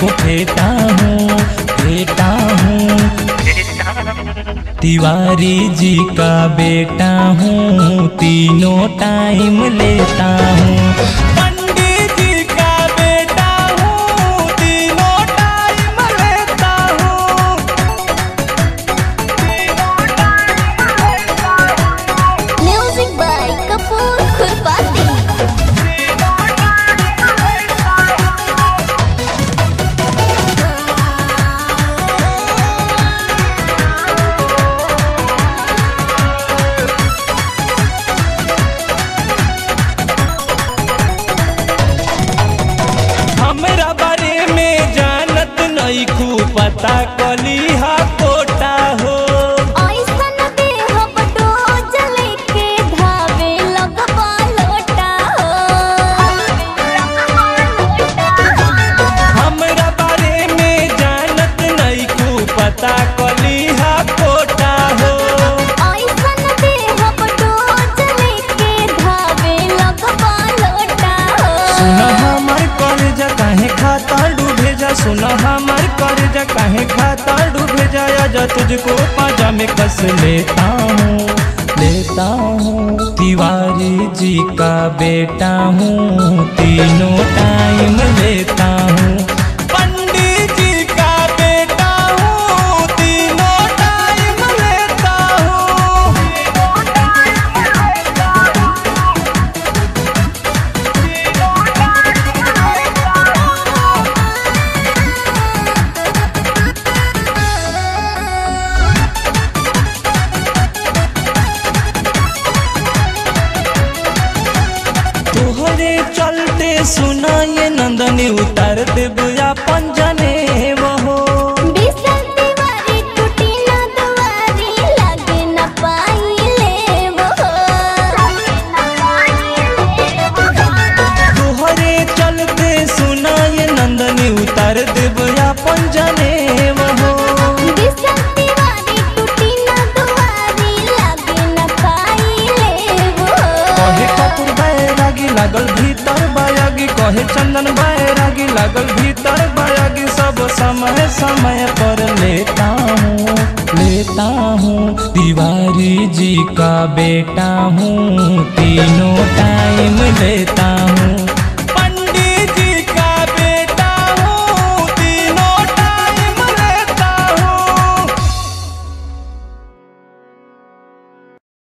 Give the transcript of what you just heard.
को फेंटा हूँ फेंटा हूँ। तिवारी जी का बेटा हूँ, तीनों टाइम लेता हूँ। पंडित जी का बेटा हूँ, तीनों टाइम लेता हूँ। म्यूजिक बाय कपूर खुरपाती। हमरा बारे में जानत नहीं खूब पता कली हा कोटा हो। ऐसन देह बटो जले के धावे लगबा लोटा हो। हमरा बारे में जानत नहीं खूब पता कली हा कोटा हो। ऐसन देह बटो जले के धावे लगबा लोटा हो। सुना हमार कलेजा काहे खाता डूबे जा, सुना हमार कलेजा काहे खाता डूबे जा। आजा तुझको पाजा में कस लेता हूँ लेता हूँ। तिवारी जी का बेटा हूँ, तीनों टाइम लेता हूँ। पंडित जी का बेटा हूँ, तीनों टाइम लेता हूँ। तोहरे चलते सुना ये नंदनी उतार देव अपन जने वो। बिसल तिवारी टूटी ना दुआरी लागे न पाइले वो। तोहरे चलते सुना ये नंदनी उतार देव अपन जने वो। बिसल तिवारी टूटी ना दुआरी लागे न पाइले वो। कहे कपूर बैरागी लागल भीतर बायागी, कहे चंदन बैरागी लागल भीतर बायागी। सब समय समय पर लेता हूँ लेता हूँ। तिवारी जी का बेटा हूँ,